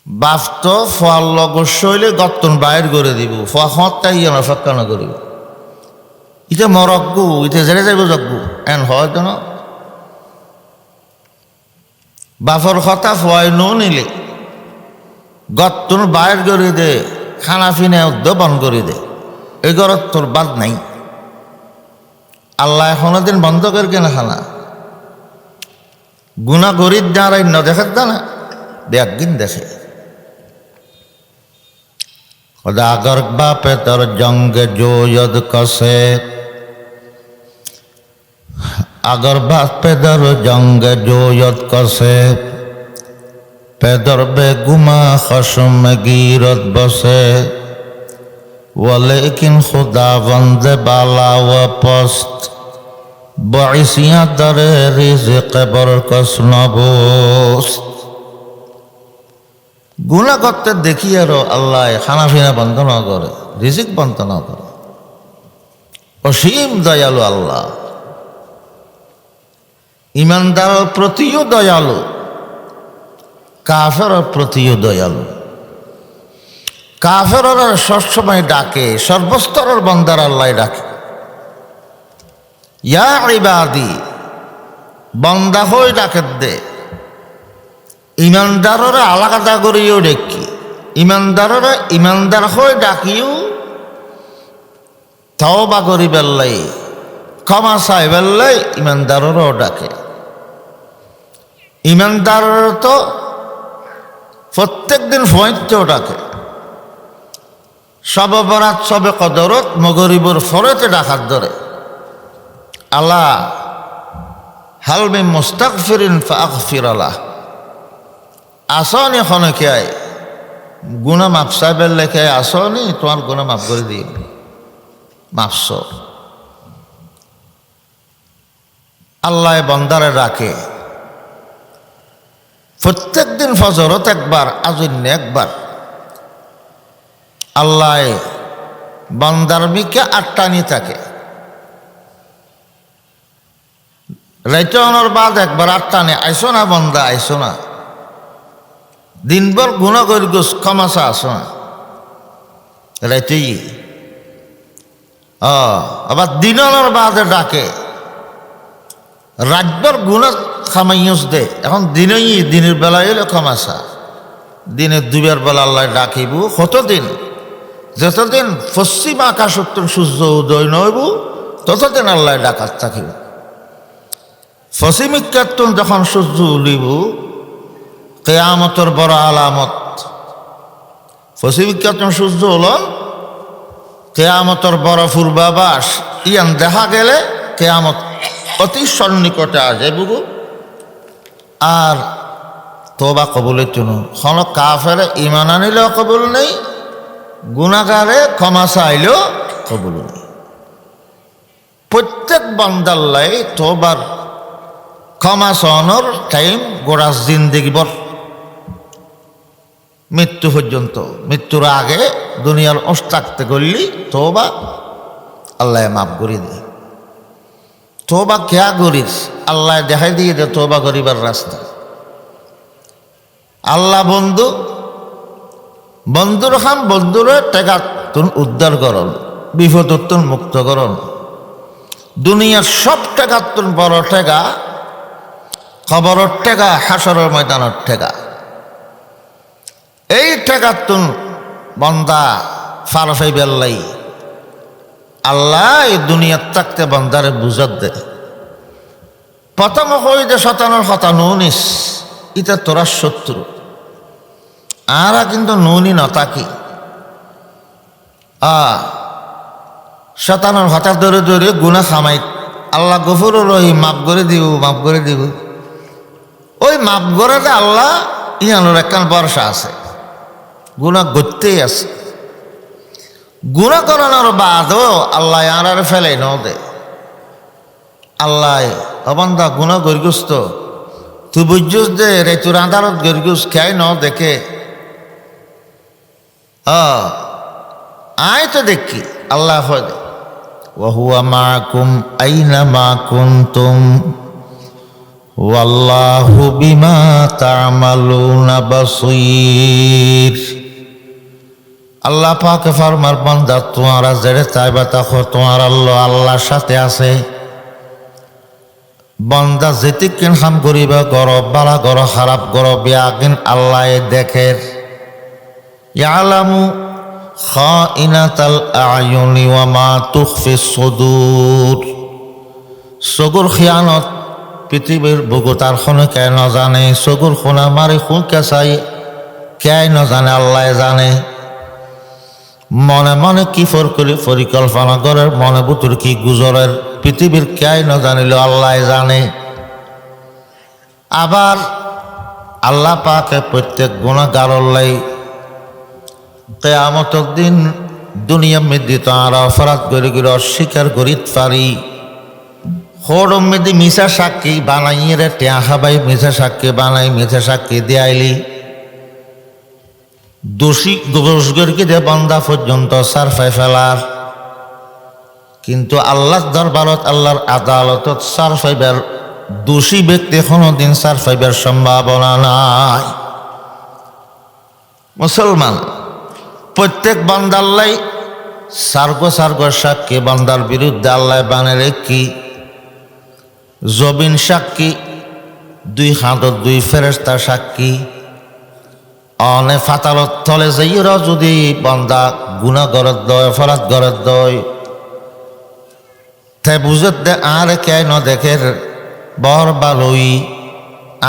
বাপ তো ফল লগসইলে গত্তন বাইর করে দিব ফতাই আমার ফক্কানো করিব ইটা মরকগু ইটা জেরে যাইব যজ্ঞু এন হয় তো না বাফর কথা ফয় নো নিলে গত্তন বাইর করে দে খানা ফিনে উদ্যাপন করে দে এই ঘরত তোর বাদ নাই আল্লাহ এখনো দিন বন্ধ করে কেনা খানা গুণা গরিব যারা ন দেখার না একদিন দেখে खुदा अगर बापे तर जंग जो यद कसे अगर बापे दर जंग जो यद कसे पेदर बेगुमा खशम गिरत बसे वलेकिन खुदा बंदे बाला व पस्त बाइसियां दरे रिज़्क़ बरकस नबोस्त গুণা করতে দেখি আরো আল্লাহ খানা ফিনা বন্ধ না করে রিজিক বন্ধ না করে অসীম দয়ালু আল্লাহ ইমানদারের প্রতিও দয়ালু কাফেরের প্রতিও দয়ালু কাফেররা সবসময় ডাকে সর্বস্তরের বান্দার আল্লাহ ডাকে ইয়া ইবাদি বান্দা হই ডাকে দে ইমানদাররা আলাদা করিও দেখি ইমানদাররা ইমানদার হয়ে ডাকিও তওবা করি বেল্লাই ক্ষমা চাই বেল্লাই ইমানদাররাও ডাকে ইমানদার তো প্রত্যেক দিন ফয়েতেও ডাকে সবে বরাত সবে কদরত মগরিবর ফরেতে ডাকার ধরে আল্লাহ হালমি মুস্তাগফিরিন ফাগফির আলাহ আসনি খনকে আয় গুণা মাপ সাহেবের লেখে আসনি তোমার গুণা মাফ করে দিই মাপস আল্লাহ বন্দারে রাখে প্রত্যেক দিন ফজরত একবার আজন্য একবার আল্লাহ বন্দার মিকে আটটানি থাকে রাইটানোর বাদ একবার আটটানি আইসো না বন্দা আইসো না দিনভর গুণা করি গোস ক্ষমাসা আসো না রাইতেই আবার দিনের বাদে ডাকে রাতভর গুণা খামাইয়স দে এখন দিনেই দিনের বেলায় এলো ক্ষমাসা দিনের দুবার বেলা আল্লাহ ডাকিব কতদিন যতদিন পশ্চিম আকাশ উত্তর সূর্য উদয় নইব ততদিন আল্লাহ ডাকাত থাকিব পশ্চিমিকাত্তন যখন সূর্য উলিব কেয়ামতের বড় আলামত পশ্চিমিকাত্তন সূর্য হল কেয়ামতের বড় পূর্বাভাস ইয়ান দেখা গেলে কেয়ামত অতি সন্নিকটে আসে বুবু আর তোবা কবুলের জন্য কোনো কাফেরে ইমান আনিলেও কবুল নেই গুনাহগারে ক্ষমা চাইলেও কবুল নেই প্রত্যেক বান্দাল্লাই তোবার ক্ষমা চাওয়ানোর টাইম গোড়া জিন্দেগিবর মৃত্যু পর্যন্ত মৃত্যুর আগে দুনিয়ার ওষ থাকতে করলি তোবা আল্লাহ মাফ করে দেয় তোবা কেয়া করিস আল্লাহ দেখাই দিয়ে দে তোবা করিবার রাস্তা আল্লাহ বন্ধু বন্ধুর খান বন্ধুরে টেকা তুন উদ্ধার করন বিপদ তুন মুক্ত করন দুনিয়ার সব টেকা তুন বড় টেকা খবরের টেকা হাসরের ময়দানের টেকা এই টেকা তুন বন্দা ফারফাই বেল্লাই আল্লাহ এই দুনিয়ার থাকতে বন্দারে বুঝাত দে প্রথম কই যে 97 এটা তোরা শত্রু আরা কিন্তু নুনি নতাকি 97 ধরে ধরে গুণা খামাই আল্লাহ গফুর রহিম মাফ করে দিব ওই মাফ করে আল্লাহ ইয়ানোর একখান বর্ষা আছে গুণা গড়তেই আছে গুণা করানোর বাদও আল্লাহ আর ফেলে ন দে আল্লাহ অবন্ধা গুণা গরিগুস তো তুই বুঝছিস দে রে তোর আদালত গরিগুস খেয়ে ন দেখে আয় তো দেখি আল্লাহ হয় ওয়াহুয়া মাকুম আইনা মা কুনতুম ওয়াল্লাহু বিমা তা'মালুনা বাসীর। আল্লাহ পাক ফরমার বান্দা তোমারা যেড়ে চাইবা তাকো তোমার আল্লাহর সাথে আছে। বান্দা যেতিকেন হাম করিবা গরব বালা গর খারাপ গর বিয়াকিন আল্লাহ দেখে। ইয়ালামু খাইনাতাল আয়ুনি ওয়া মা তুখফিস সুদূর। চকুর খিয়ানত পৃথিবীর বুকুতার খনে কে ন জানে, চকুর খোনা মারি খুঁকে চাই কে ন জানে আল্লাহ জানে। মনে মনে কি করে পরিকল্পনা করে মনে বুতুর কি গুজরের পৃথিবীর কে ন জানিল আল্লাহ জানে। আবার আল্লাহ পাকে প্রত্যেক গুনাহগারলাই কিয়ামতের দিন দুনিয়া মধ্যে তারা অপরাধ করে করে অস্বীকার করিত পারি। হরম মেদি মিশা সাক্ষী বানাইয়ে রে টেয়া খাবাই মিশা সাক্ষী বানাই মিশা সাক্ষী দিয়াইলি দোষী গোসগরকে দে বান্দা পর্যন্ত সারফাই ফেলার। কিন্তু আল্লাহর দরবারত আল্লাহর আদালতত সারফাইবার দোষী ব্যক্তি কোনোদিন সারফাইবার সম্ভাবনা নাই। মুসলমান প্রত্যেক বান্দাল্লাই সার্গ সাক্ষী বান্দার বিরুদ্ধে আল্লাহ বানের কি জবিন সাক্ষী, দুই হাতত দুই ফেরেশতা সাক্ষী। অনে ফাতালত তলে যাইরা যদি বান্দা গুনাহ গরত দয় অপরাধ গরত দয় তে বুঝত দে আর কে ন দেখে বর বালই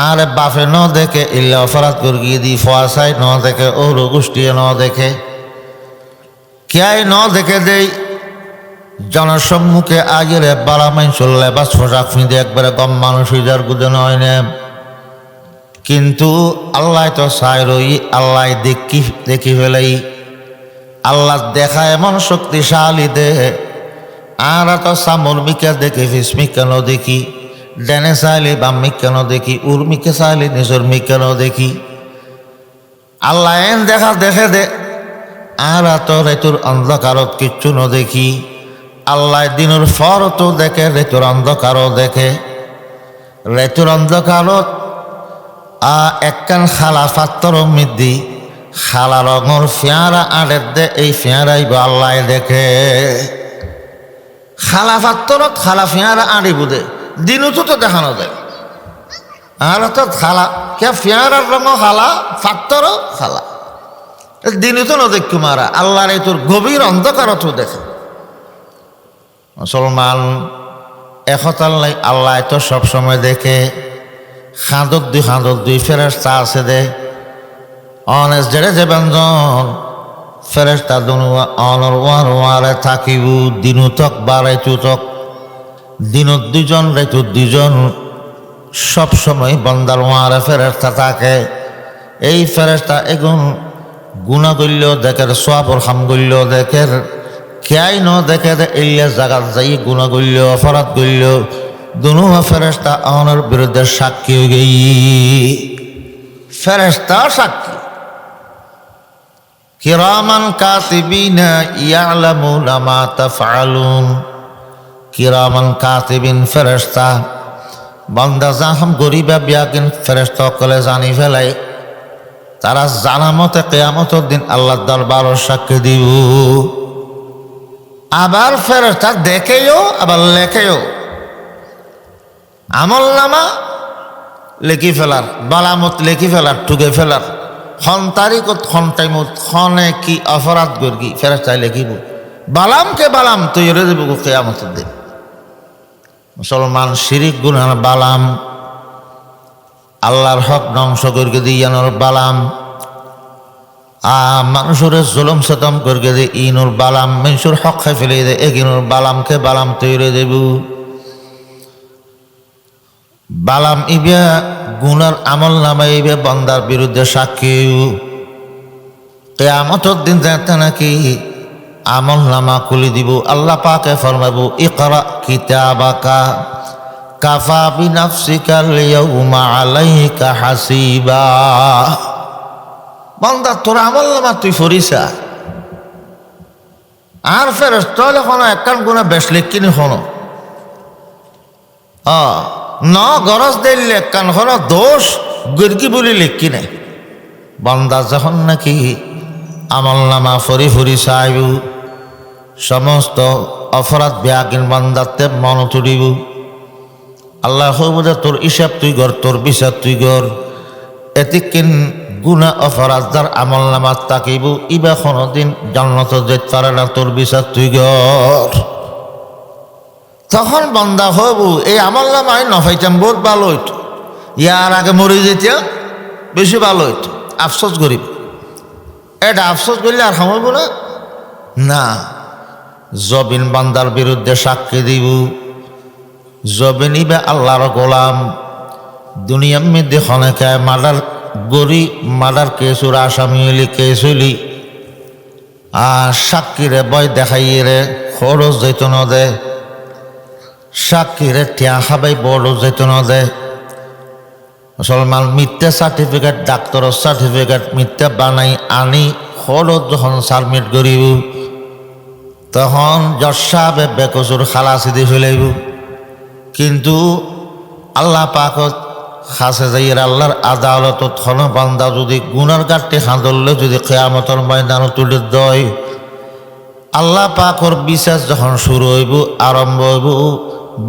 আর বাপে ন দেখে ইল্লা অপরাধ করি দি ফোয়াশাই ন দেখে ওর গোষ্ঠী ন দেখে কে ন দেখে দেই জনসম্মুখে আগেরে বালা মাইন চললে বা পোশাক ফিঁদে একবারে কম মানুষ যার গুদে নয় নে। কিন্তু আল্লাহ তো চাই রই আল্লাহ দেখি ফেলাই। আল্লাহ দেখা এমন শক্তিশালী দে আর তো সামর্মিকা দেখি ফিসমিক কেন দেখি, ডেনে চাইলে বাম্মিক কেন দেখি, উর্মিকে চাইলে নিজের মিক কেন দেখি। আল্লাহ এন দেখা দেখে দে আর তো রেতুর অন্ধকারত কিচ্ছু ন দেখি। আল্লাহ দিনের ফর তো দেখে রেতুর অন্ধকারও দেখে। রেতুর অন্ধকারত একখান খালা পাত্তর মিদ্দি খালা রঙর ফিয়ারা আড়ের দে এই ফিয়ারাই আল্লাহ দেখে। খালা পাত্তরত খালা ফিয়ারা আড়ি বুধে দিনও তো দেখানো যায়। আর তো খালা কে ফিয়ারার রঙ খালা পাত্তরও খালা দিনও তো নদেখ মারা আল্লাহর এই তোর গভীর অন্ধকারত দেখে। মুসলমান একতাল্লাই আল্লাহ তো সবসময় দেখে। খাঁদক দুই ফেরেশতা আছে দে অনেস জেড়ে যে ব্যঞ্জন ফেরেশতা দুনুয়া অনর ওয়ারে থাকিব দিনু তক বারে চুতক দিনত দুজন রেতু দুজন সবসময় বন্দার ওয়ারে ফেরেশতা থাকে। এই ফেরেশতা এগুন গুণা করলেও দেখের সোয়াবর খাম করলেও দেখের খেয়াই ন দেখে দে ইল্লা জাগাত যাই গুণা করলেও অপরাধ করলেও দুনু ফেরেশতা অনর বিরুদ্ধে সাক্ষী হয়ে গেই। ফেরেশতা সাক্ষী কিরামান কাতিবিনা ইয়ালামুনা মা তাফআলুন। কিরামান কাতিবিন ফেরেশতা বান্দা জাহাম গরিবা বিয়াকিন ফেরেশতা কলে জানি ফেলাই তারা জানা মতে কিয়ামতের দিন আল্লাহর দরবারে সাক্ষী দিব। আবার ফেরেশতা দেখেও আবার লেখেও। আমল নামা লেখি ফেলার বালামত লেখি ফেলার টুকে ফেলার খন তারিখত খন টাইমত খনে কি অপরাধ করবি ফেরেশতায় লেখিব। বালামকে বালাম তৈরি দেব কিয়ামতের দিন। মুসলমান শিরিক গুনার বালাম, আল্লাহর হক ধ্বংস করকে দিয়ানোর বালাম, মানুষের জুলুম সতম করকে দে ইনুর বালাম, মানুষের হক খাই ফেলে দে এগিনুর বালামকে বালাম তৈরি দেব। বালাম ইবে গুনার আমল নামে ইবে বন্দার বিরুদ্ধে সাক্ষী। কিয়ামতের দিন যাতে নাকি আমল নামা খুলি দিব। আল্লাহ পাকে ফরমাবো ইকরা কিতাবাকা কাফা বিনাফসিকাল ইয়াউমা আলাইকা হাসিবা। বান্দা তোর আমল নামা তুই ফরিসা আর ফেরেশতা হলে কোনো একখান গুনাহ বেশ লিখিনি হনো ন গরজ দিলে কান হল দোষ গর্গি বলি লেখি নাই বান্দা যখন নাকি আমল নামা ফরি ফরি চাইব সমস্ত অপরাধ ব্যাগিন বান্দাতে মন তুলিব আল্লাহ হইব যে তোর হিসাব তুই গর তোর বিচার তুই গর এতিকিন গুণা অপরাধ যার আমল নামাত তাকিব ইবা কোনোদিন জান্নাত যেতে পারে না তোর বিচার তুই গর তখন বান্দা হইব এই আমল নামায় নফাইতাম বহুত ভালো হইতো ইয়ার আগে মরে যেতাম বেশি ভালো হইতো আফসোস করিব এটা আফসোস করলে আর সময় বলে না জবিন বান্দার বিরুদ্ধে সাক্ষী দিব জবিন ইবে আল্লাহর গোলাম দুনিয়ার মধ্যে খনেকায় মার্ডার কেস ওর আসামি হইলি কেস হইলি আর সাক্ষীরে বয় দেখাইয়ে রে খরচ যেত না দে সাক্ষীরে টিয়া খাবাই বড় যেত না দে মুসলমান মিথ্যা সার্টিফিকেট ডাক্তারের সার্টিফিকেট মিথ্যা বানাই আনি খরচ যখন সাবমিট করিব তখন জজ সাহেবে বেকসুর খালাসি দিয়ে ফেলাইব কিন্তু আল্লাহ পাকত খাসে যাইয়ের আল্লাহর আদালতত খন বান্দা যদি গুনার গাঠটি খাঁদলে যদি কেয়ামতর ময়দান তুলে দেয় আল্লাহ পাকর বিচার যখন শুরু হইব আরম্ভ হইব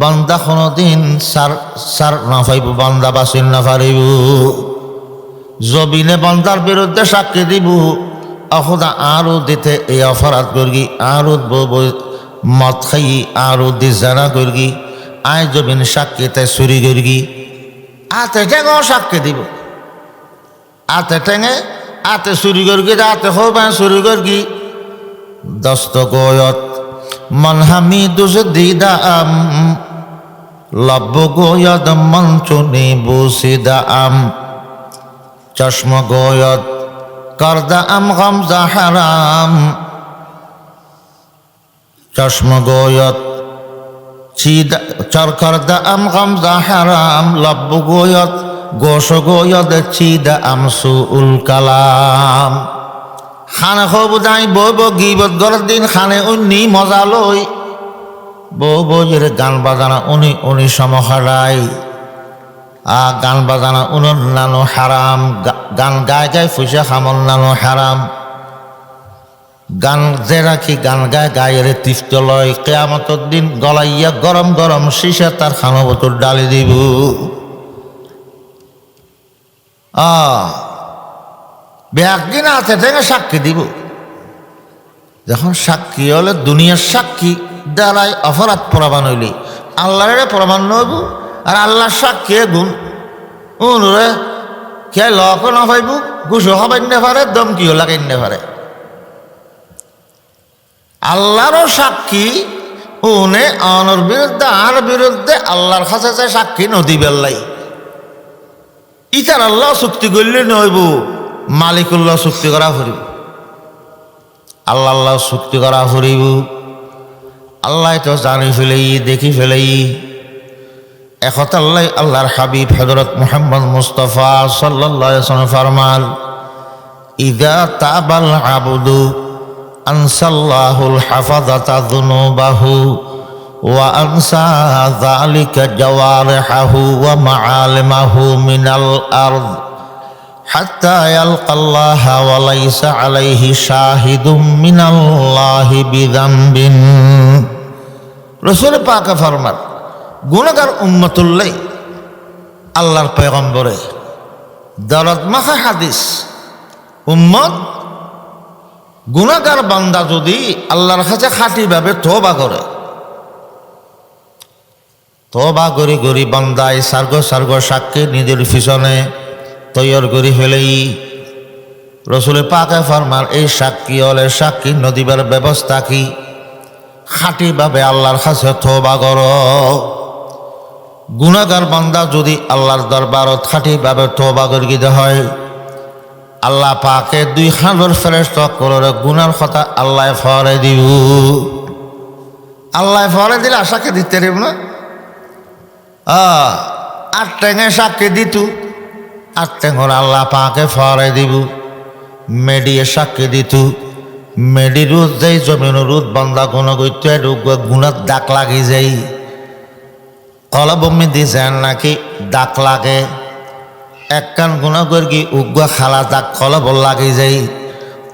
বান্দা কোনোদিন সার না পাইব বান্দা বাসির না পারিব জবিনে বান্দার বিরুদ্ধে সাক্ষী দিব অখদা আরও দিতে এই অপরাধ করগি আরও মদ খাই আরও দিজানা করগি আয় জবিন সাক্ষী তাই চুরি করগি আতে ঠেঙেও সাক্ষী দিব আতে ঠেঙে আতে চুরি করগি আতে হবা চুরি করগি দস্ত গয়ত মনহামি দুজ দিদাম লব্ব গয়ত মঞ্চুনি বুসিদাম চশম গয়ত করদা আম গমজা হারাম চশম গয়ত চরকর্দা আম গমজা হারাম লব্ব গয়ত গোশ গয়ত চিদা আম সুউল কালাম খানে খবু যাই বই বই গিবত গরের দিন খানে উনি মজা লই বউ বইয়ের গান বাজানা উনি সমহারাই গান বাজানা নানো হারাম গান গায় গায় ফুসে খামল নানো হারাম গান যে রাখি গান গায় গায়ের তৃপ্ত লয় কেয়ামতর দিন গলাইয়া গরম গরম শিশে তার খানো বোতল ডালি দিব ব্যাগদিন আছে থেকে সাক্ষী দিব যখন সাক্ষী হলে দুনিয়ার সাক্ষী দ্বারাই অপরাধ প্রমাণ হইলি আল্লাহরে প্রমাণ নইব আর আল্লাহর সাক্ষী গুণ রে কে লক না পাইব গুছো হবাই নে পারে দমকিও লাগাই নে পারে আল্লাহরও সাক্ষী উনে অনর বিরুদ্ধে আর বিরুদ্ধে আল্লাহর কাছে চাই সাক্ষী নদী বেল্লাই ইতার আল্লাহ চুক্তি করলে নইব মালিকুল্লাহ চুক্তি করা ফুরিব আল্লাহ চুক্তি করা ফুরিব আল্লাহ তো জানি ফেলেই দেখি ফেলেই একত আল্লাহ আল্লাহর হাবিব হযরত মুহাম্মদ মুস্তাফা সাল্লাল্লাহু আলাইহি ওয়াসাল্লাম ফরমান ইযা তাবাল আবদু আনসাল্লাহুল হাফাযাতা যুনুবাহু ওয়া আনসা যালিকা জাওয়ারিহাহু ওয়া মাআলিমাহু মিনাল আরদ হাত্তা ইয়ালকাল্লাহা ওয়া লাইসা আলাইহি শাহিদুম মিনাল্লাহি বিযামবিন রাসূল পাক ফরমান গুনাহগার উম্মতুল্লাহ আল্লাহর পয়গম্বরে দরদ মাখা হাদিস উম্মত গুনাহগার বান্দা যদি আল্লাহর কাছে খাঁটিভাবে তওবা করে তওবা করি করি বান্দায় সার্গ সাক্ষী নিজের পিছনে তৈয়ার করি ফেলেই রসুল পাকে ফরমান এই সাক্ষী হলে সাক্ষী নদীবার ব্যবস্থা কি খাঁটিভাবে আল্লাহর কাছে তওবা করো গুনাহগার বান্দা যদি আল্লাহর দরবারত খাঁটিভাবে তওবা করিতে হয় আল্লাহ পাকে 2,000 ফেরেশতা করে গুনার কথা আল্লাহ ফরে দিব আল্লাহ ফরে দিলে আশাকে দিতে পারিব না আর টেঙে সাক্ষী দিত আর টেঙর আল্লাহ পাকে ফরে দিব মেডিয়ে সাক্ষী দিত মেডি রোদ যাই জমিন রোদ বান্দা গুণ করতে গুণার দাগ লাগি যাই কলবমি দিছেন নাকি দাগ লাগে একখান গুণা করি উগ্র খালা দাগ কলব লাগি যাই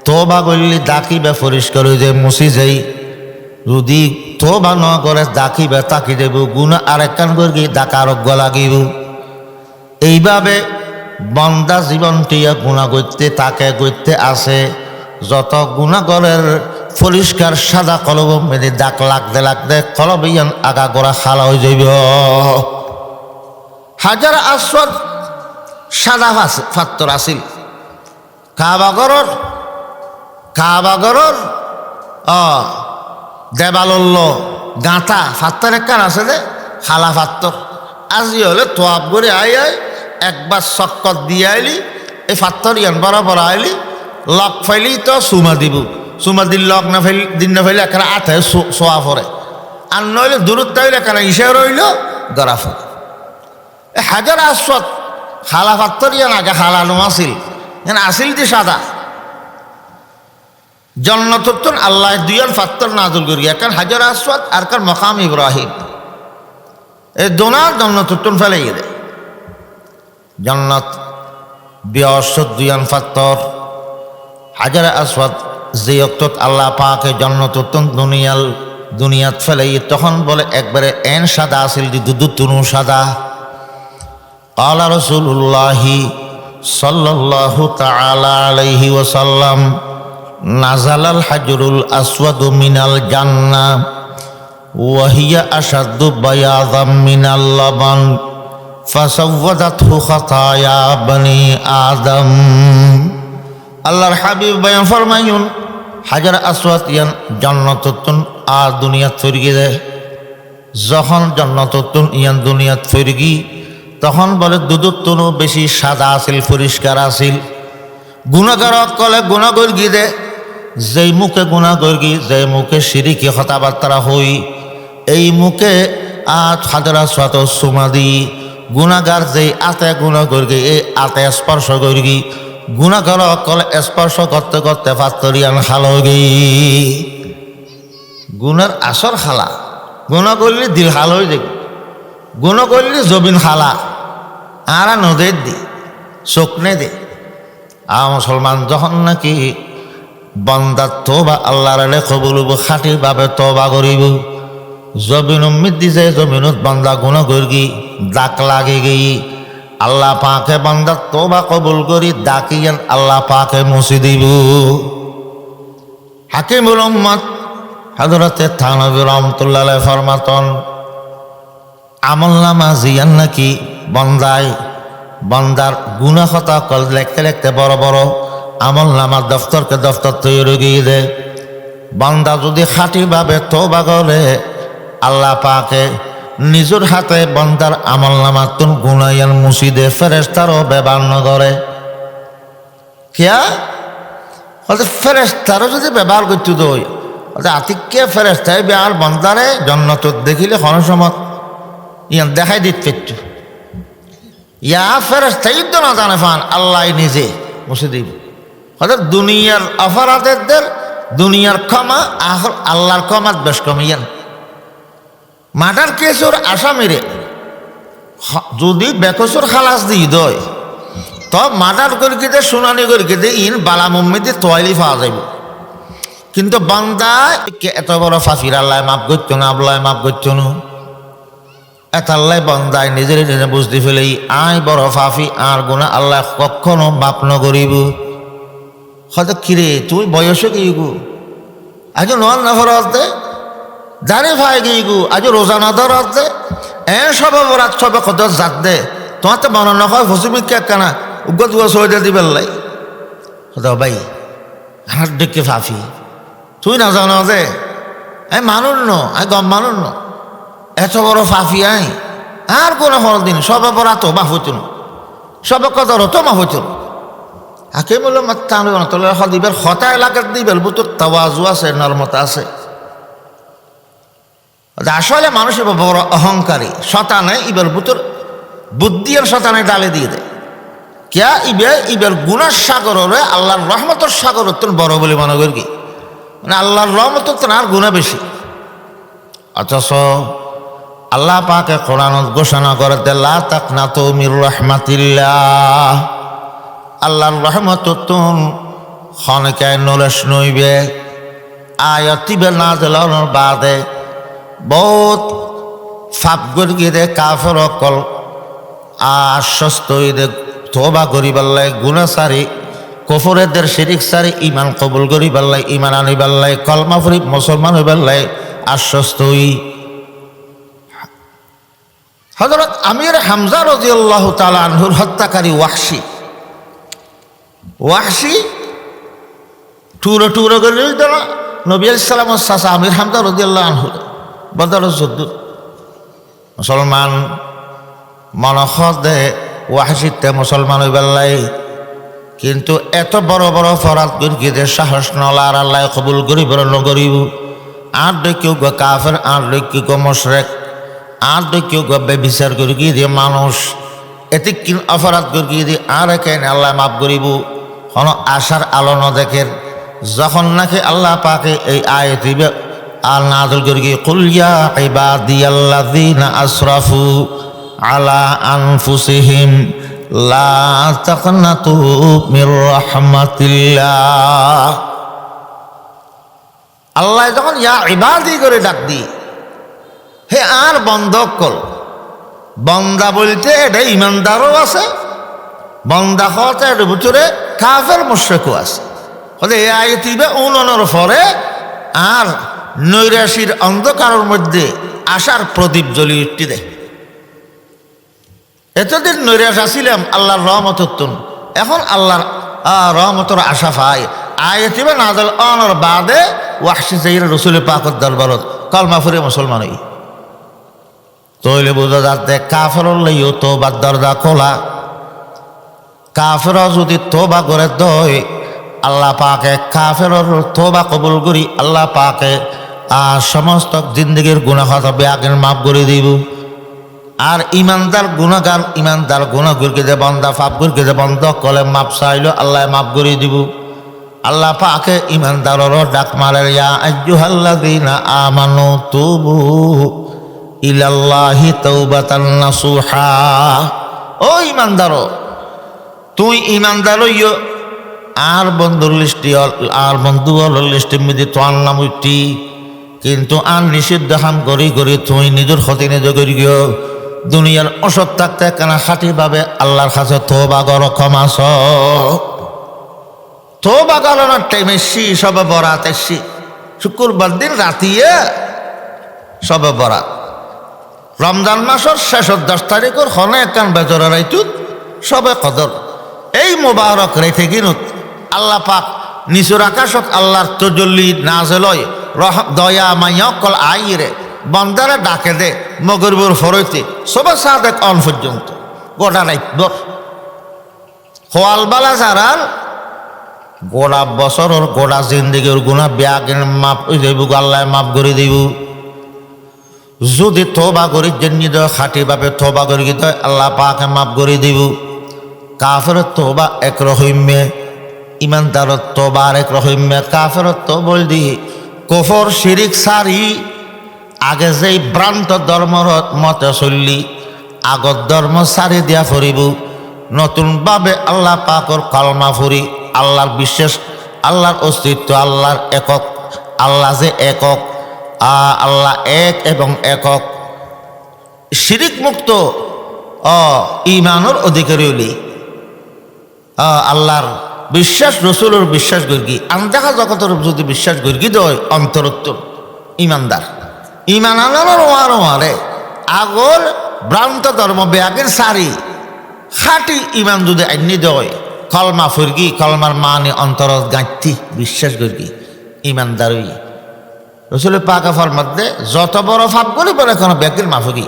তোবা করলি দাকিবে পরিষ্কার হয়ে যায় মুছি যাই যদি তোবা ন করে দাকিবে তাকি দেব গুণা আর একখান করি দাক আরোগ্য লাগিব এইভাবে বন্দা জীবনটিয়া গুণা করতে তাকে করতে আসে যত গুণাগরের পরিষ্কার সাদা কলব মেদি দাগ লাগতে লাগতে কলব ইয়ান আগা গোড়া খালা হয়ে যাইব হাজার আসওয়াদ সাদা পাত্তর আসিল কাবাগরর দেবালল্য গাঁথা ফাত্তর একখান আছে যে খালা ফাত্তর আজি হলে তোয়াব করে আই একবার চক্কর দিয়ে আইলি এই ফাত্তর ইয়ান বরাবর আইলি লক ফাইলি তো চুমা দিব চুমা দিল লক না ফাইল দিন না ফাইলে এখানে আঠে সোয়া পরে আর নইলে দূরত্ব হইলে এখানে ইসে রইল গড়া ফরে হাজার আসওয়াদ খালা ফাত্তর ইয়ান আগে খালানো আসিল ইয়ান আসিল দি সাদা জন্নতুন আল্লাহ দুইয়ান ফাত্তর নাজুল করি একান হাজার আসওয়াদ আর কার মকাম ইব্রাহিম এই দোনার জন্নতুন ফেলে গেলে জন্নত বিয়সত দুইয়ান ফাত্তর হাজার আসওয়াদ যে অক্তত আল্লাহ পাকে জন্নতুন দুনিয়াত ফেলে তখন বলে একবারে এন সাদা আসিল দি দুদুতুনু সাদা قال رسول الله صلى الله تعالى عليه وسلم نزل الحجر الأسود من الجنة وهي أشد بياضا من اللبن فسودته خطايا بني آدم আল্লাহর হাবিব বয়ান ফরমাইন হাজার আসওয়াদ ইয়ান জান্নাতুন আর দুনিয়াত ফিরগি দে যখন জান্নাতুন ইয়ান দুনিয়াত ফিরগি তখন বলে দুধুত্তনু বেশি সাদা আসিল পরিষ্কার আসিল গুণাগার কলে গুণা গর্গি দে যেই মুখে গুণা গর্গি যে মুখে সিরিকি কথাবার্তা হই এই মুখে হাজার আসওয়াদ সুমাদি গুণাগার যেই আতে গুণা গর্গি এই আতে স্পর্শ গর্গি গুণাগার কলে স্পর্শ করতে করতে ফাত্তরিয়ান খালগি গুণার আসর খালা গুণা করলে দিল খাল হয়ে যাবে গুণ করলে জবিন খালা আর নদের দি চোখনে দে মুসলমান যখন নাকি বন্দার তোবা আল্লাহর কবুলব খাঁটিভাবে তোবা করিব জবিন উম্মিদ দিছে জমিনত বন্দা গুণ করগি দাগ লাগে গই আল্লাহ পাকে বন্দার তোবা কবুল করি দাকিয়ান আল্লাহ পাকে মুছি দিব হাকিমুল উম্মত হযরতে থানভী রাহমাতুল্লাহ আলাইহি ফরমাতন আমলনামা জিয়ান নাকি বন্দার গুনা কথা কল লিখতে লিখতে বড় বড় আমলনামা দফতরকে দফতর তৈরি গিয়ে দে বন্দা যদি খাঁটিভাবে তওবা করে আল্লাহ পাকে নিজের হাতে বন্দার আমলনামা তুন গুনায়ান মুছি দে ফেরেশতারও ব্যবহার ন করে কিয়া ফেরেশতারও যদি ব্যবহার করতে দই আতিককে ফেরেশতাই বেয়ার বন্দারে জান্নাতত দেখিলে কোনো সময় ইয়ান দেখাই দিত পেটু ইয়া ফেরেশতাই তো না জানে ফান আল্লাহ নিজে মুছে দিব হয়তো দুনিয়ার অপরাধের দুনিয়ার ক্ষমা আল্লাহর ক্ষমাত বেশ কমিয়ান মার্ডার কেসর আসামিরে যদি বেকসর খালাস দিই দয় তো মার্ডার করে কেটে শুনানি করে কেটে ইন বালা মুম্মিতে তোয়ালি পাওয়া যাইব কিন্তু বান্দা এত বড় ফাঁসির আল্লাহ মাফ করতো না আল্লাহ মাফ করতো না এতাল্লাই বন্দায় নিজের নিজে বুঝতে ফেলেই আয় বড় ফাফি আর গুণা আল্লাহ কখনো মাপ ন করিব হয়তো কিরে তুই বয়সে কি গু আজ নন নফর দে জানে ভাই গি গু আজ রোজা না ধর দে সব রাত সবে কত জাত দে তোমার তো মনে নয় ফসিমি কে কেনা উগ্র দুয়া সহজে দিবেন লাই হতো ভাই হাত ডেকে ফাফি তুই না জানো যে মানুষ ন গম মানুষ ন এত বড় ফাফি আই আর কোনো ফল দিন সবে পড়া তো মাফ হইত না সবে কদর তো মাফ হইত না আকে বললো তোলে দিবের হতা এলাকার দিবেল বুতর তাওয়াজু আছে নর্মতা আছে আসলে মানুষ বড় অহংকারী শতানে ইবের বুতর বুদ্ধি আর শতানে ডালে দিয়ে দেয় কিয়া ইবের গুণার সাগরে আল্লাহর রহমতের সাগর বড় বলে মনে করি কি মানে আল্লাহর রহমত আর গুণা বেশি অথচ আল্লাহ পাকে কোরআনত ঘোষণা করতে লা তাকনাতু মির রাহমাতিল্লাহ, আল্লাহর রহমতুন খনকায় নলেশ নইবে। আয়াতিবে নাযিল হওয়ার বাদে বহুত ফাপ গিয়ে কাফের অকল আশ্বস্ত হইতে তওবা করিবার লাই, গুনাহ সারি কফরেদের শিরিক সারি ইমান কবুল করিবার লাই, ইমান আনিবার লাই, কলমা পড়ি মুসলমান হইবার লাই আশ্বস্ত হই। হযরত আমির হামজা রাদিয়াল্লাহু তাআলা আনহুর হত্যাকারী ওয়াহশী টুরো করে দিল নবী আলাইহিস সালামের চাচা আমির হামজা রাদিয়াল্লাহু আনহু বদরের যুদ্ধ। মুসলমান মনখত দে ওয়াহশীতে মুসলমান হইবার লাই, কিন্তু এত বড় বড় অপরাধ করিতে সাহস নলার আল্লাহ কবুল করিব নগরিব। আর কেউ গো কাফের, আর কেউ গো মুশরিক, আর কেউ গো বেবিচার করি গিয়ে দিয়ে মানুষ এতে কি অপরাধ করি গিয়ে দিয়ে আর কেন আল্লাহ মাফ করিব। কোনো আশার আলো ন দেখেন যখন নাকি আল্লাহ পাকে এই আয়াত আর নাযিল করি গিয়ে কুল ইয়া ইবাদিয়াল্লাযীনা আসরাফু আলা আনফুসিহিম লা তাকনাতু মির রাহমাতিল্লাহ। আল্লাহ যখন ইয়া ইবাদি করে ডাক দি, হে আর বন্ধক কল বন্দা বলতে এটা ইমানদারও আছে, বন্দা হতে এর ভিতরে কাফের মুশরিকও আছে। এই আয়াতিবে উন্নয়নের পরে আর নৈরাশির অন্ধকারের মধ্যে আশার প্রদীপ জ্বলি উঠতে দেয়। এতদিন নৈরাশ আসিলাম আল্লাহর রহমতন, এখন আল্লাহর রহমতের আশা পাই। আয়াতিবে নাযিল হওয়ার বাদে ওয়াহশী যাইরা রাসূল পাকের দরবারত কলমা পড়ে মুসলমান হই। তইলে বোঝা যাচ্ছে কাফেরর লাইও তওবার দরজা খোলা। কাফের যদি তওবা করে দয় আল্লাহ পাকে কাফেরর তওবা কবুল করি আল্লাহ পাকে সমস্ত জিন্দগির গুনাহ হবে আগের মাফ করে দিব। আর ইমানদার গুনাহগার ইমানদার গুনাহ করকে যে বান্দা পাপ করকে যে বন্ধ কলে মাপ চাইলো আল্লাহ মাফ করে দিব। আল্লাহ পাকে ইমানদারর ডাক মারে ইয়া আইয়ুহাল্লাযীনা আমানু তুবু ইলাল্লাহি তাওবাতান নাসুহা। ও ইমানদারো, তুই ইমানদার হইও আর বন্ধুর লিস্টি আর বন্ধু লিস্টের মধ্যে তো আনলাম উঠি, কিন্তু আর নিষিদ্ধ হাম করি করি তুই নিজের ক্ষতি নিজে করি গিয়ে দুনিয়ার অসৎ থাকতে কেন খাঁটিভাবে আল্লাহর কাছে তওবা কর, ক্ষমা তওবা করানোর টাইম এসছি সবে বরাত এসছি শুক্রবার দিন রাতিয়ে সবে বরাত রমজান মাসের শেষের 10 তারিখের হনে একখান বেজরের রাইতুত সবে কদর। এই মোবারক রেখে কিনুত আল্লাহ পাক নিচুর আকাশত আল্লাহর তজল্লি নাযিল হয় দয়া মাইয়া কল আইরে বন্দারে ডাকে দে মগরিবর ফরইতে সবে সাদেক অন পর্যন্ত গোটা রাইত খোয়ালবালা যারার গোটা বছরের গোটা জিন্দগির গুনাহ ব্যাগের মাপ যাইব আল্লাহ মাফ করে দিব। যদি তওবা করি জেনে দেয় খাঁটিভাবে তওবা করি দেয় আল্লাহ পাকে মাফ করে দিব। কাফের তওবা এক রহিমে, ইমানদারের তওবা এক রহিমে। কাফের তো বল দি কফর শিরিক সারি আগে যেই ভ্রান্ত ধর্মর মতে চললি আগত ধর্ম সারি দিয়া ফুরিব, নতুনভাবে আল্লাহ পাকর কলমা ফুরি আল্লাহর বিশ্বাস আল্লাহর অস্তিত্ব আল্লাহর একক, আল্লাহ যে একক, আল্লাহ এক এবং একক, শিরিক মুক্ত ইমানের অধিকারী হলি আল্লাহর বিশ্বাস রসুলের বিশ্বাস গর্গি আন্দাকা জগতের যদি বিশ্বাস গর্গি দয় অন্তরোত্তর ইমানদার ইমান আনার ওয়ারে আগর ভ্রান্ত ধর্ম ব্যাগের সারি খাটি ইমান যদি আইনি দয় কলমা ফুরগি কলমার মানে অন্তরত গাঁথি বিশ্বাস গর্গি ইমানদার হই। রসুলের পাকা ফরমাতে যত বড় ফাপ করি পরে কোনো ব্যক্তির মাফুকি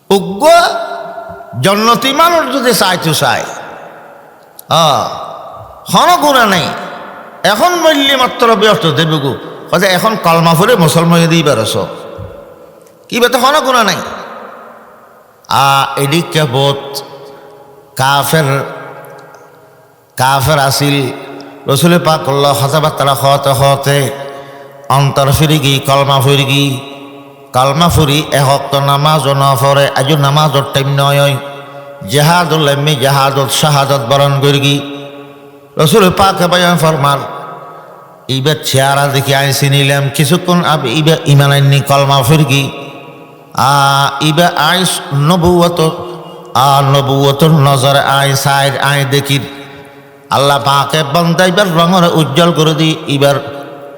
উগ্র জন্নতি মানুষ যদি চাইতো চায় কোনো গুণা নেই। এখন মূল্য মাত্র ব্যস্ত দেবগু কথা এখন কলমা ফুরে মুসলমান দিই বেরোস কি বেতে কোনো গুণা নাই। এদিকে বোধ কাফের আসিল রসুলের পাক করল কথাবার্তা হতে হতে অন্তর ফিরে গি কলমা ফিরে গি কালমা ফুরি এহক্ত নামাজ নফরে আজও নামাজর টাইম নয় জেহাদুল এমনি জেহাদত শাহাদত বরণ গর্গি রসুল পাকে বয়ান ফরমার এইবার চেহারা দেখে আইসি নিলাম কিছুক্ষণ ইবা ইমান আইনি কলমা ফুরগি ইবা আইস নবুয়তর নজর আই সাইড আই দেখি আল্লাহ পাকে বন্দাইবার রঙের উজ্জ্বল করে দি এবার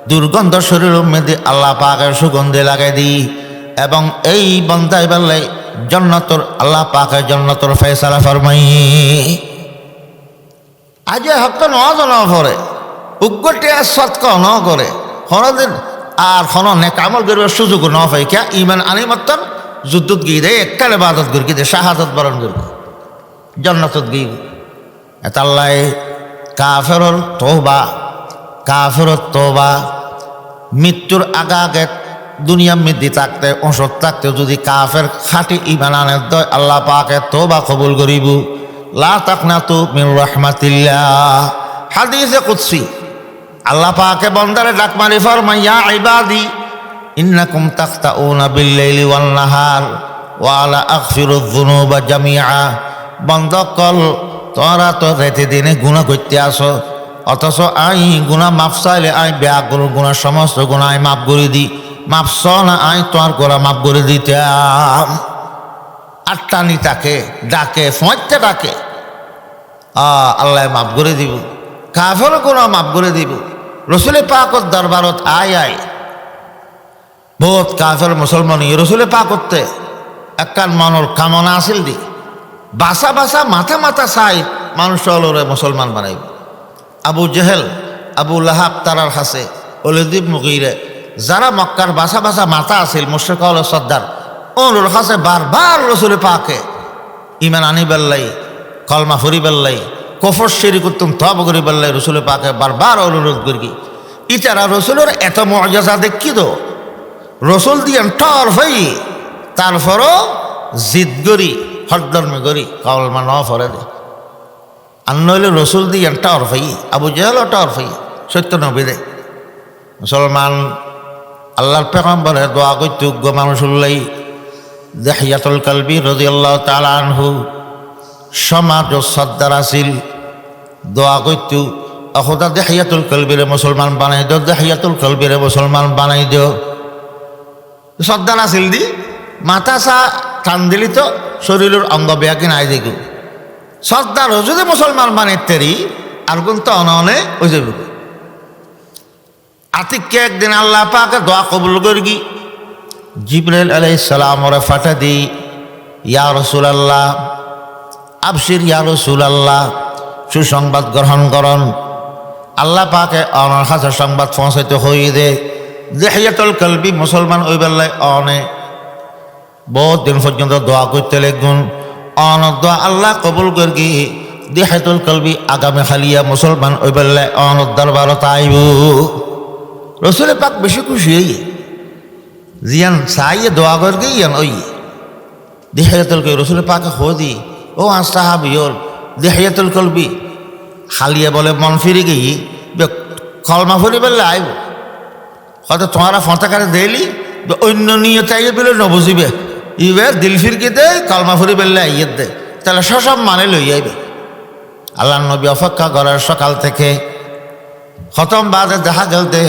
দুর্গন্ধ শরীরের মধ্যে আল্লাহ পাকের সুগন্ধে লাগাই দি এবং এই বন্দাইবার লাই জন্নতর আল্লাহ পাকের জন্নতর ফয়সালা ফরমাই আজ হক নজ ন করে উগ্রটি আর সৎক ন করে হরদিন আর হন নে কামল করবার সুযোগ ন পাই কে ইমান আনি মতন যুদ্ধত গিয়ে দেয় একটা বাদত গিয়ে দে শাহাদত বরণ করব জন্নতত গিয়ে এতাল্লাই কাফেরর তওবা মৃত্যুর আগে দুনিয়ার মধ্যে থাকতে অসৎ থাকতে যদি কাফের খাঁটি ইমান আনে দয় আল্লাহ পাকে তওবা কবুল করিব লা তাকনাতু মিন রাহমাতিল্লাহ হাদিসে কুদসি আল্লাহ পাকে বান্দারে ডাক মারি ফরমায় ইয়া ইবাদি ইন্নাকুম তাখতাউনা বিল-লাইলি ওয়ান-নাহার ওয়া আলা আগফিরুয যুনুবা জামিআ বান্দাকল তোরা তো রাতে দিনে গুনাহ করতে আসো অথচ আই গুনাহ মাফ চাইলে আই বেয়া করো গুনাহ সমস্ত গুনাহ আই মাফ করে দি মাফ না আই তোর করা মাফ করে দিতাম আটটানি তাকে ডাকে ফোঁতে ডাকে আল্লাহ মাফ করে দিব কাফের গুনাহ মাফ করে দিব রসুল পাকর দরবারত আয় বহুত কাফের মুসলমান রসুল পাকতে একখান মনের কামনা আসিল দি বাসা মাথা চাই মানুষ হলরে মুসলমান বানাইব আবু জেহেল আবু লাহাব তারার হাসে ওলিদ্বীপ মুগিরে যারা মক্কার বাসা মাথা আছিল মুশরিক হল সর্দার ওর কাছে বারবার রসুল পাকে ইমান আনি বেল্লাই কলমা ফুরি বেল্লাই কফর শিরি করতুম তব করি বেল্লাই রসুল পাকে বারবার অনুরোধ করি ইতারা রসুলের এত মর্যাদা দেখি তো রসুল দিয়েন টর হই তারপরও জিদ গরি হরদর্মে গরি কলমা ন ফরে দে আর নইলে রসুল দিয়েন টর হই আবু জেহেল টর হই সত্য নবী দে মুসলমান আল্লাহর পেগম্বরে দোয়া করতে উগ্র মানুষুল্লাই দিহইয়াতুল কালবি রাদিয়াল্লাহু তাআলা আনহু সমাজ সর্দার আছিল দোয়া করতে অখোদা দিহইয়াতুল কালবিরে মুসলমান বানাই দিও দিহইয়াতুল কালবিরে মুসলমান বানাই দিও সর্দার আছিল দি মাথা চা টান দিলি তো শরীরের অঙ্গ বেয়াকি নাই দেখু সর্দার যদি মুসলমান বানাই তেরি আর গুণ তো অননে হয়ে যাবে আতিককে একদিন আল্লাহ পাকে দোয়া কবুল করি জিবরাইল আলাইহিস সালাম ওরে ফাটা দি ইয়া রাসূলুল্লাহ আবশির ইয়া রাসূলুল্লাহ সুসংবাদ গ্রহণ করন আল্লাহ পাকে অনার কাছে সংবাদ পৌঁছাইতে হয়ে দে দিহইয়াতুল কালবি মুসলমান ওই বেলায় অনে বহুত দিন পর্যন্ত দোয়া করতে লেগুন অন দোয়া আল্লাহ কবুল করি দিহইয়াতুল কালবি আগামী খালিয়া মুসলমান ওই বেলায় অন দরবারত আইব রসুল পাক বেশি খুশি হই জিয়ান চাইয়ে দোয়া করি ইয়ান ওই দিহইয়াতুল কালবি রসুল পাকে খোদি ও সাহাবিয়র দিহইয়াতুল কালবি খালিয়া বলে মন ফিরে গিয়ে কলমা ফুরি বেললে আইব হয়তো তোমারা ফটাকারে দেলি অন্য নিয়ে চাইয়ে পেলে নবুঝিবে ইবে দিল ফিরকে দে কলমা ফুরি বেললে আইয়ের দে তাহলে সব মানে লই আইবে আল্লাহ নবী অপেক্ষা করার সকাল থেকে খতম বাদে দেখা গেল দে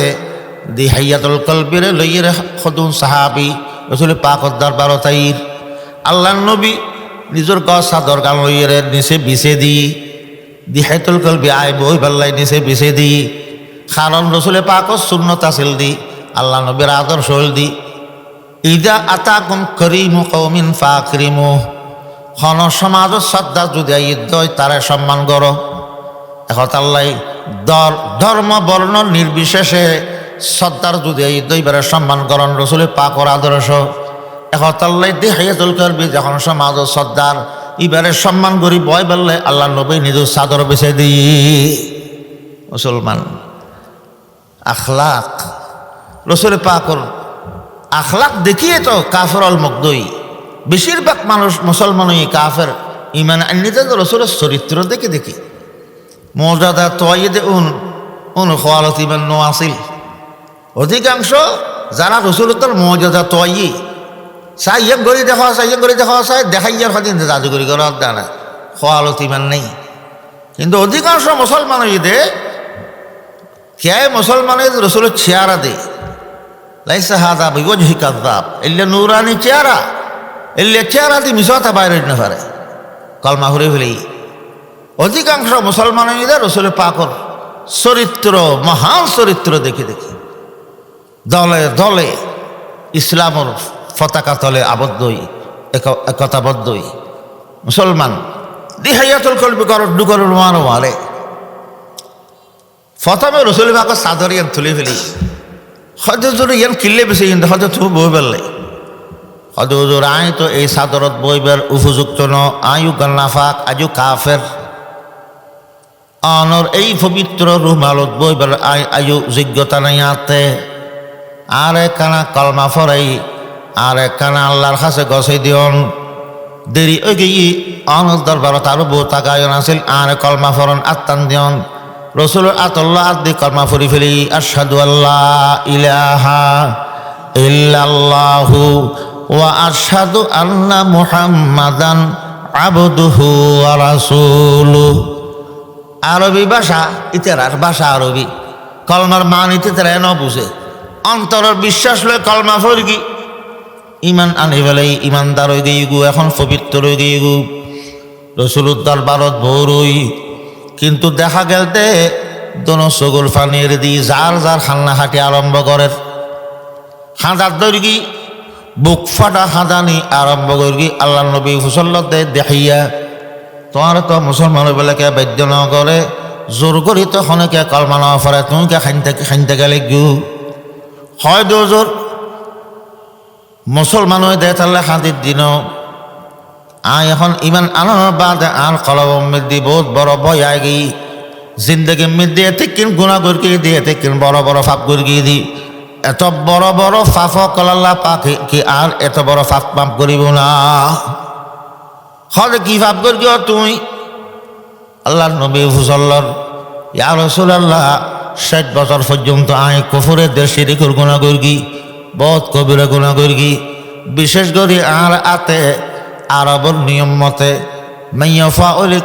দিহইয়াতুল কালবিরে লইয়ে খদুন সাহাবি রসুল পাকর দরবার তাইর আল্লাহ নবী নিজের গছ চাদর গান লইয়ে নিচে বিছে দি দিহইয়াতুল কালবি আইব ওই বেল্লাই নিচে বিছে দি কারণ রসুল পাকর সুন্নত আছিল দি আল্লাহ নবীর আদর্শ হল দি ইদা আতাকুম করিমু কওমিন ফাকরিমু খন সমাজত সর্দার যদি ঈদ তারে সম্মান করো এখন আল্লাহ ধর্ম বর্ণ নির্বিশেষে সর্দার যদি ঈদ এবারে সম্মান করেন রসুল পাকর আদর্শ এখন আল্লাহ দিহইয়াতুল কালবি যখন সমাজত সর্দার এবারে সম্মান করি বয় বললে আল্লাহ নবী নিজের চাদর বেছে দিই মুসলমান আখলাক রসুল পাকর আখলাক দেখিয়ে তো কাফের অল মুগ্ধই বেশিরভাগ মানুষ মুসলমানই কাফের ইমান আন্নিতে তো রসুলের চরিত্র দেখি মর্যাদা তোয়াইদে খোয়ালত ইমান নো আসিল অধিকাংশ যারা রসুলতার মর্যাদা তোয়াই চাই ইয়াক গড়ি দেখা চাই ইয়াক গড়ি দেখা চাই দেখাই ইয়ার সদিন জাদুগরি করার দানা খোয়ালত ইমান নেই। কিন্তু অধিকাংশ মুসলমান ঈদে কে মুসলমানের রসুলের চেহারা দে লাইসা হাদা বিবজহি কাযাব এলে নুরানি চেহারা এলে চেহারা দি মিশাতা বাইরে না পারে কলমা ঘুরে ফেলেই। অধিকাংশ মুসলমান ঈদে রসুলের পাকর চরিত্র মহান চরিত্র দেখে দেখে দলে দলে ইসলামর পতাকা তলে আবদ্ধই একতাবদ্ধই মুসলমান দিহাইয়াতুল কলবি ডুকর মারো মারে। প্রথমে রসুল পাকর চাদর ইয়ান তুলে ফেলি হয়তো যদি ইয়ান কিনলে বেশি কিন্তু হয়তো তুমি বই পেলে হয়তো হুজুর আই তো এই চাদরত বইবার উপযুক্ত ন আয়ু গান্নাফাক আজু কাফের অনর এই পবিত্র রুমালত বইবার আয়ু যোগ্যতা নাই আতে আর কানা কলমা ফরাই আর কানা আল্লাহর কাছে গছাই দিয়ন দেরি ওই গিয়ে অনর দরবারত আরো বহু টাকায়ন আছিল আর কলমা ফরন আত্মান দিয়ন রসুল আতল্লাহ আদি কলমা ফরি ফেলি আশহাদু আল্লাহ ইলাহা ইল্লাল্লাহু ওয়া আশহাদু আন্না মুহাম্মাদান আবদুহু ওয়া রাসূলুহু। আরবি ভাষা ইতেরার ভাষা আরবি কলমার মান ইতে তারা ন বুঝে অন্তরের বিশ্বাস লয় কলমা ফরগি ইমান আনি ফেলাই ইমানদার হয়ে গিয়ে গু এখন পবিত্র হয়ে গিয়ে গু রসুলুর দরবারত ভৌরই। কিন্তু দেখা গেলতে দোনো সগল ফানির দি যার যার খান্না হাঁটি আরম্ভ করেন হাঁদার দৈর্ঘি বুক ফাটা হাঁদানি আরম্ভ করি আল্লাহ নবী হুসল্লতে দেখাইয়া তোমার তো মুসলমান বেলাকে বাধ্য ন করে জোর করি তো খনেকে কলমা না ফরে তুমি কে খাইতে গেলে গু হয় দোজোর মুসলমান হয়ে দেয় তাহলে হাতির দিন এখন ইমান আনানোর বাদ আর কলব মৃদ্ধি বহুত বড় ভয় আয় গই জিন্দগি মৃদ্ধি এতে কিন গুণা গড়িয়ে দিয়ে এতে কিন বড় বড় ফাপ গড়িয়ে দি এত বড় বড় ফাফ কলাল্লা পাক কি আর এত বড় ফাপ পাপ করিব না হলে কি ফাপ করিও তুমি আল্লাহ নবী হুসল্লর ইয়া রাসূলুল্লাহ 60 বছর পর্যন্ত আয় কুফরের দেশে রেখুর গুণা গড়ি বহুত কবিরা গুণা গড়ি বিশেষ করে আর আতে আরবর নিয়ম মতে মাইয়াফা ওলে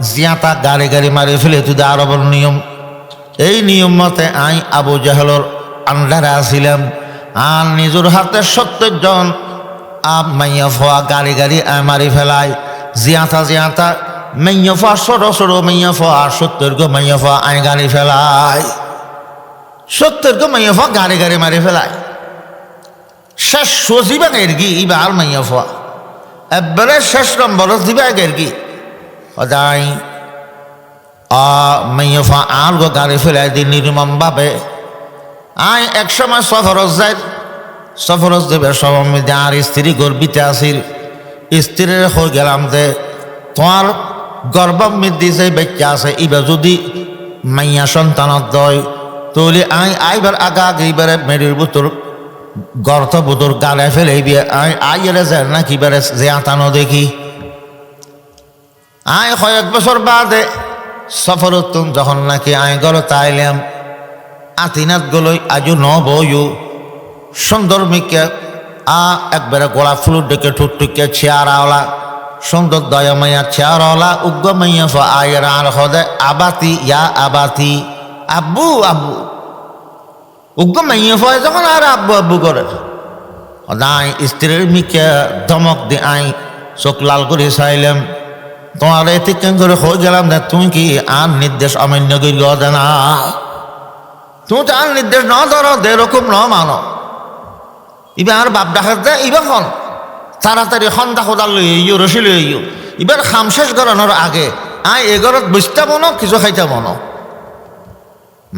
জিয়াতা গাড়ি গাড়ি মারি ফেলে তুই আরবর নিয়ম এই নিয়ম মতে আই আবু জাহলর আন্ডারে আসিলাম আর নিজের হাতে 70 জন মাইয়াফা গাড়ি গাড়ি মারি ফেলায় জিয়াতা জিয়াতা মাইয়াফা সরো সরো মাইয়াফা 70 গো মাইয়াফা আই গাড়ি ফেলায় 70 গো মাইয়াফা গাড়ি গাড়ি মারি ফেলায় শেষ সজিবা গেরগি ইবার মাইয়াফা এবারে শেষ নম্বর দিবা গেরগি অদাই মাইয়াফা আর গো গাড়ি ফেলাই দি নির্মম ভাবে আই এক সময় সফরজ দেবে সবাই আর স্ত্রী গর্বিতে আসিল স্ত্রীর হয়ে গেলাম যে তোমার গর্ভবৃদ্ধি যে বাচ্চা আছে এবার যদি মাইয়া সন্তানত দয় তাহলে আইবার আগা আগে এবারে মেরির বুতর গর্ত বুতর গালে ফেলে আইরে যায় না কিবারে যে আতানো দেখি আয় কয়েক বছর বাদে সফরতুন যখন নাকি আয় গড় তাইলাম আতিনাত গলই আজও ন বইও সুন্দর মিকে একবারে গোলা ফুল ডেকে ঠুকটুকে চেয়ারাওলা সুন্দর দয়া মাইয়া চেয়ারাওলা উগ্র মাইয়া আয়ের আর হদে আবাতি ইয়া আবাতি আব্বু আব্বু উগ্র মাইয়া ফয় যখন আর আব্বু আব্বু করে নাই স্ত্রীর মিকে ধমক দি আই চোখ লাল করে চাইলাম তোমার এতে কেন করে হয়ে গেলাম না তুমি কি আর নির্দেশ অমান্য করি না তুমি তো আর নির্দেশ ন ধরো এরকম ন মানো এবার আর বাপ ডাকাত দেয় এবার খন তাড়াতাড়ি সন্ধ্যা খোদা লই আইও রসি লই আইও এবার খাম শেষ করানোর আগে আই এঘরত বসতে মনো কিছু খাইতে মনো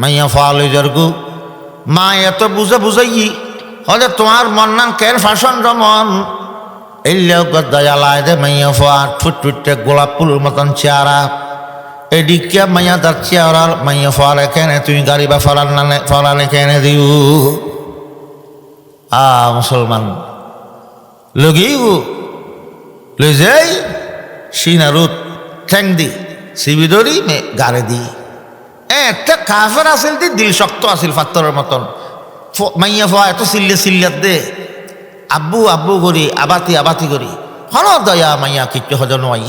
মাইয়া ফা লই যারগু মা এত বুঝে বুঝাই হলে তোমার মন নাম কেন ফাঁসন রমন এলেও দয়ালায় দে মাইয়া ফা ফুটফুটে গোলাপ ফুলের মতন চেহারা এদিকে মাইয়া তার চেহারার মাইয়া ফলে কেনে তুমি গাড়ি বা ফলানে কেনে দিও মুসলমান লগিও লৈ যাই সিনারুত ঠেং দি শিবিদরি গাড়ি দি একটা কাফের আসিল দি দিল শক্ত আসিল পাত্তরের মতন মাইয়া ফা এত চিল্লে চিল্লাত দে আব্বু আব্বু করি আবাতি আবাতি করি হন দয়া মাইয়া কিচ্ছু হজ নয়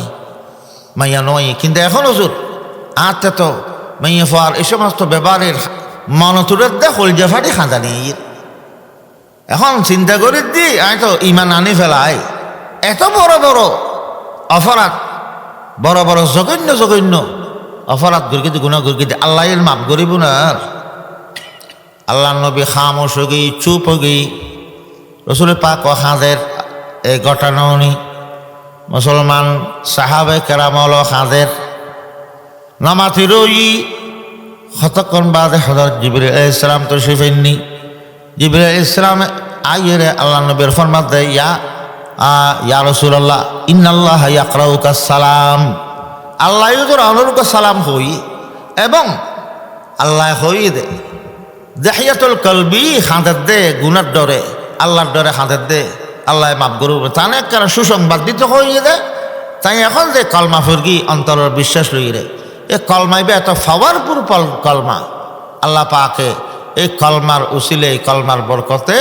মাইয়া নয় কিন্তু এখন হুজুর আতে তো মাইয়া ফল এই সমস্ত ব্যাপারের মনতুরের দে হলজা ফাটি খাঁদানি এখন চিন্তা করি দি আয় তো ইমান আনি ফেলাই এত বড় বড় অপরাধ বড় বড় জঘন্য জঘন্য অপরাধ গুরকিতে গুণা গুরকিতে আল্লাহ মাফ করিব না আল্লাহ নবী খামোশ হয়ে গই চুপ হয়ে গই রসুল পাক ও হাঁদের এই ঘটনাওনি মুসলমান সাহাবে কেরামল হাঁদের নামাতি রই কতক্ষণ বাদে হযরত জিবরিল আলাইহিস সালাম তো শিফেননি জিবরিল আলাইহিস সালাম আইরে আল্লাহ নবীর ফরমান দেয় ইয়া রাসূলুল্লাহ ইন্নাল্লাহা ইয়াকরাউকা সালাম আল্লাহ তোর অনুরূপ সালাম হই এবং আল্লাহ হই দে জাহিয়াতুল কলবি হাঁদের দে গুনার ডরে আল্লাহর ডরে হাঁদের দে আল্লাহ মাফ করব তানে কারণ সুসংবাদ দিতে হয়ে দে তাই এখন যে কলমা ফুরগি অন্তরের বিশ্বাস রই রে এ কলমাইবে এত পাওয়ারফুল কলমা আল্লাহ পাকে এই কলমার উসিলে এই কলমার বরকতে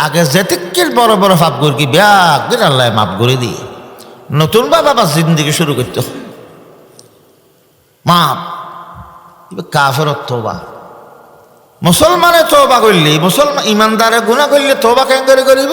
আগে যেতিকের বড় বড় পাপ গুরকি ব্যাগ দিন আল্লাহ মাফ করে দিই নতুন বাবা জিন্দিগি শুরু করতে মাপ কাফেরত তওবা মুসলমানে তওবা করলে মুসলমান ইমানদারে গুনাহ করলে তওবা কেন করিব